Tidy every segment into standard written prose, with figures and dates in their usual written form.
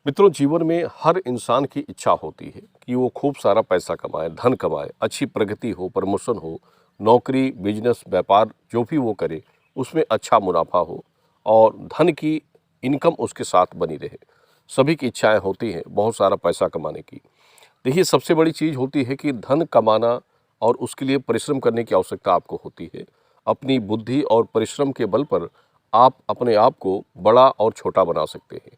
मित्रों, जीवन में हर इंसान की इच्छा होती है कि वो खूब सारा पैसा कमाए, धन कमाए, अच्छी प्रगति हो, प्रमोशन हो, नौकरी, बिजनेस, व्यापार जो भी वो करे, उसमें अच्छा मुनाफा हो और धन की इनकम उसके साथ बनी रहे। सभी की इच्छाएं होती हैं बहुत सारा पैसा कमाने की। देखिए, सबसे बड़ी चीज़ होती है कि धन कमाना और उसके लिए परिश्रम करने की आवश्यकता आपको होती है। अपनी बुद्धि और परिश्रम के बल पर आप अपने आप को बड़ा और छोटा बना सकते हैं।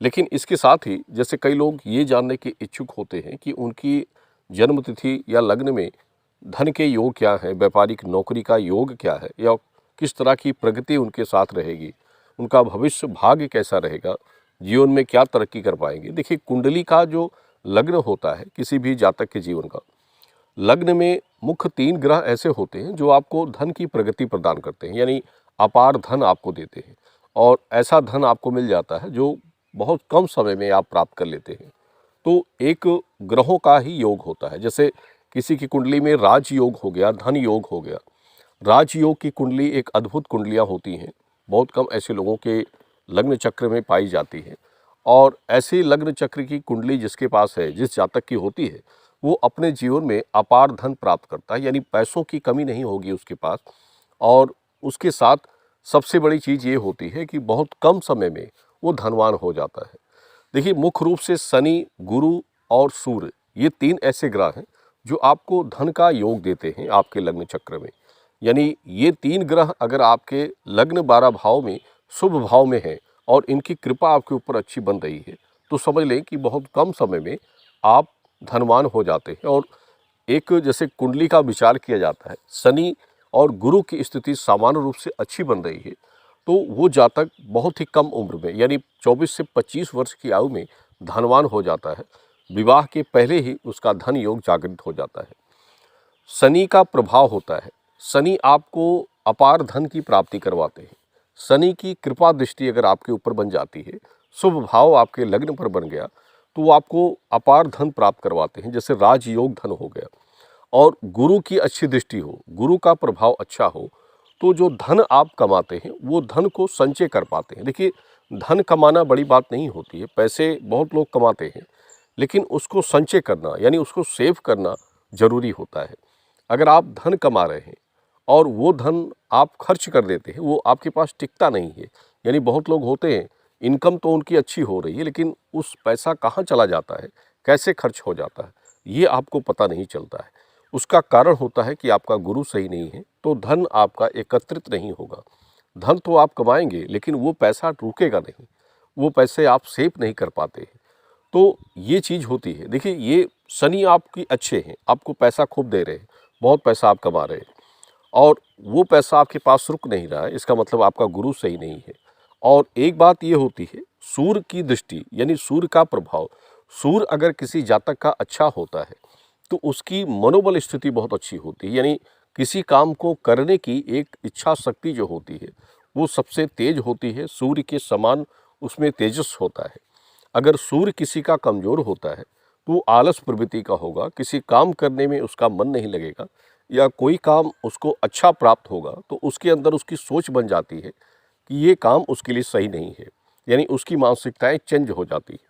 लेकिन इसके साथ ही जैसे कई लोग ये जानने के इच्छुक होते हैं कि उनकी जन्म तिथि या लग्न में धन के योग क्या हैं, व्यापारिक नौकरी का योग क्या है या किस तरह की प्रगति उनके साथ रहेगी, उनका भविष्य भाग्य कैसा रहेगा, जीवन में क्या तरक्की कर पाएंगे। देखिए, कुंडली का जो लग्न होता है किसी भी जातक के जीवन का, लग्न में मुख्य 3 ग्रह ऐसे होते हैं जो आपको धन की प्रगति प्रदान करते हैं, यानी अपार धन आपको देते हैं और ऐसा धन आपको मिल जाता है जो बहुत कम समय में आप प्राप्त कर लेते हैं। तो एक ग्रहों का ही योग होता है। जैसे किसी की कुंडली में राजयोग हो गया, धन योग हो गया। राजयोग की कुंडली एक अद्भुत कुंडलियाँ होती हैं, बहुत कम ऐसे लोगों के लग्न चक्र में पाई जाती है। और ऐसे लग्न चक्र की कुंडली जिसके पास है, जिस जातक की होती है, वो अपने जीवन में अपार धन प्राप्त करता है, यानी पैसों की कमी नहीं होगी उसके पास। और उसके साथ सबसे बड़ी चीज़ ये होती है कि बहुत कम समय में वो धनवान हो जाता है। देखिए, मुख्य रूप से शनि, गुरु और सूर्य, ये 3 ऐसे ग्रह हैं जो आपको धन का योग देते हैं आपके लग्न चक्र में। यानी ये 3 ग्रह अगर आपके लग्न 12 भाव में शुभ भाव में हैं और इनकी कृपा आपके ऊपर अच्छी बन रही है, तो समझ लें कि बहुत कम समय में आप धनवान हो जाते हैं। और एक जैसे कुंडली का विचार किया जाता है, शनि और गुरु की स्थिति सामान्य रूप से अच्छी बन रही है, तो वो जातक बहुत ही कम उम्र में, यानी 24 से 25 वर्ष की आयु में धनवान हो जाता है। विवाह के पहले ही उसका धन योग जागृत हो जाता है। शनि का प्रभाव होता है, शनि आपको अपार धन की प्राप्ति करवाते हैं। शनि की कृपा दृष्टि अगर आपके ऊपर बन जाती है, शुभ भाव आपके लग्न पर बन गया, तो वो आपको अपार धन प्राप्त करवाते हैं, जैसे राजयोग धन हो गया। और गुरु की अच्छी दृष्टि हो, गुरु का प्रभाव अच्छा हो, तो जो धन आप कमाते हैं वो धन को संचय कर पाते हैं। देखिए, धन कमाना बड़ी बात नहीं होती है, पैसे बहुत लोग कमाते हैं, लेकिन उसको संचय करना यानी उसको सेव करना जरूरी होता है। अगर आप धन कमा रहे हैं और वो धन आप खर्च कर देते हैं, वो आपके पास टिकता नहीं है। यानी बहुत लोग होते हैं, इनकम तो उनकी अच्छी हो रही है, लेकिन उस पैसा कहाँ चला जाता है, कैसे खर्च हो जाता है, ये आपको पता नहीं चलता है। उसका कारण होता है कि आपका गुरु सही नहीं है, तो धन आपका एकत्रित नहीं होगा। धन तो आप कमाएंगे, लेकिन वो पैसा रुकेगा नहीं, वो पैसे आप सेव नहीं कर पाते हैं। तो ये चीज़ होती है। देखिए, ये शनि आपकी अच्छे हैं, आपको पैसा खूब दे रहे हैं, बहुत पैसा आप कमा रहे हैं और वो पैसा आपके पास रुक नहीं रहा है, इसका मतलब आपका गुरु सही नहीं है। और एक बात ये होती है, सूर्य की दृष्टि यानी सूर्य का प्रभाव, सूर्य अगर किसी जातक का अच्छा होता है तो उसकी मनोबल स्थिति बहुत अच्छी होती है। यानी किसी काम को करने की एक इच्छा शक्ति जो होती है वो सबसे तेज होती है, सूर्य के समान उसमें तेजस होता है। अगर सूर्य किसी का कमज़ोर होता है तो वो आलस प्रवृत्ति का होगा, किसी काम करने में उसका मन नहीं लगेगा, या कोई काम उसको अच्छा प्राप्त होगा तो उसके अंदर उसकी सोच बन जाती है कि ये काम उसके लिए सही नहीं है, यानी उसकी मानसिकताएं चेंज हो जाती है।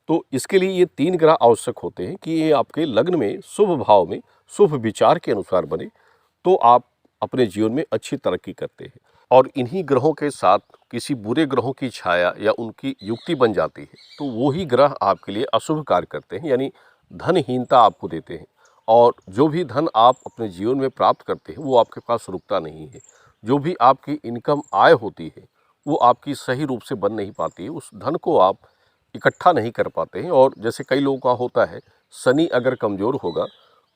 तो इसके लिए ये 3 ग्रह आवश्यक होते हैं कि ये आपके लग्न में शुभ भाव में शुभ विचार के अनुसार बने, तो आप अपने जीवन में अच्छी तरक्की करते हैं। और इन्हीं ग्रहों के साथ किसी बुरे ग्रहों की छाया या उनकी युक्ति बन जाती है तो वो ही ग्रह आपके लिए अशुभ कार्य करते हैं, यानी धनहीनता आपको देते हैं। और जो भी धन आप अपने जीवन में प्राप्त करते हैं वो आपके पास रुकता नहीं है। जो भी आपकी इनकम आय होती है वो आपकी सही रूप से बन नहीं पाती है, उस धन को आप इकट्ठा नहीं कर पाते हैं। और जैसे कई लोगों का होता है, शनि अगर कमज़ोर होगा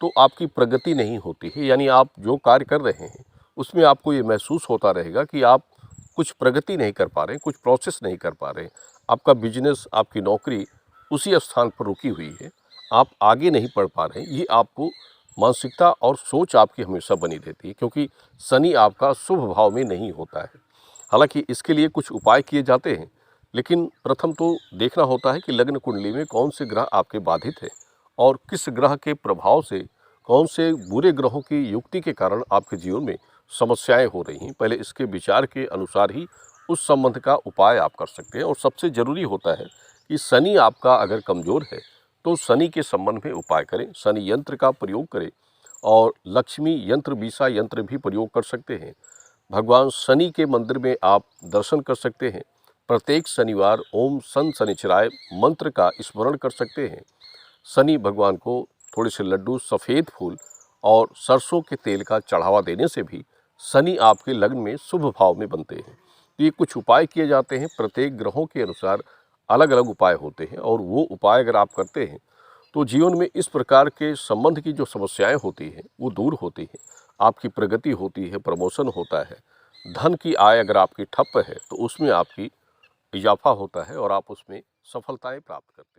तो आपकी प्रगति नहीं होती है, यानी आप जो कार्य कर रहे हैं उसमें आपको ये महसूस होता रहेगा कि आप कुछ प्रगति नहीं कर पा रहे हैं, कुछ प्रोसेस नहीं कर पा रहे हैं। आपका बिजनेस, आपकी नौकरी उसी स्थान पर रुकी हुई है, आप आगे नहीं बढ़ पा रहे हैं। ये आपको मानसिकता और सोच आपकी हमेशा बनी रहती है, क्योंकि शनि आपका शुभ भाव में नहीं होता है। हालांकि इसके लिए कुछ उपाय किए जाते हैं, लेकिन प्रथम तो देखना होता है कि लग्न कुंडली में कौन से ग्रह आपके बाधित हैं और किस ग्रह के प्रभाव से, कौन से बुरे ग्रहों की युक्ति के कारण आपके जीवन में समस्याएं हो रही हैं। पहले इसके विचार के अनुसार ही उस संबंध का उपाय आप कर सकते हैं। और सबसे ज़रूरी होता है कि शनि आपका अगर कमज़ोर है तो शनि के संबंध में उपाय करें, शनि यंत्र का प्रयोग करें और लक्ष्मी यंत्र बीसा यंत्र भी प्रयोग कर सकते हैं। भगवान शनि के मंदिर में आप दर्शन कर सकते हैं। प्रत्येक शनिवार ओम सन शनिचराय मंत्र का स्मरण कर सकते हैं। शनि भगवान को थोड़े से लड्डू, सफ़ेद फूल और सरसों के तेल का चढ़ावा देने से भी शनि आपके लग्न में शुभ भाव में बनते हैं। तो ये कुछ उपाय किए जाते हैं, प्रत्येक ग्रहों के अनुसार अलग अलग उपाय होते हैं और वो उपाय अगर आप करते हैं तो जीवन में इस प्रकार के संबंध की जो समस्याएं होती हैं वो दूर होती हैं, आपकी प्रगति होती है, प्रमोशन होता है, धन की आय अगर आपकी ठप्प है तो उसमें आपकी इजाफा होता है और आप उसमें सफलताएं प्राप्त करते हैं।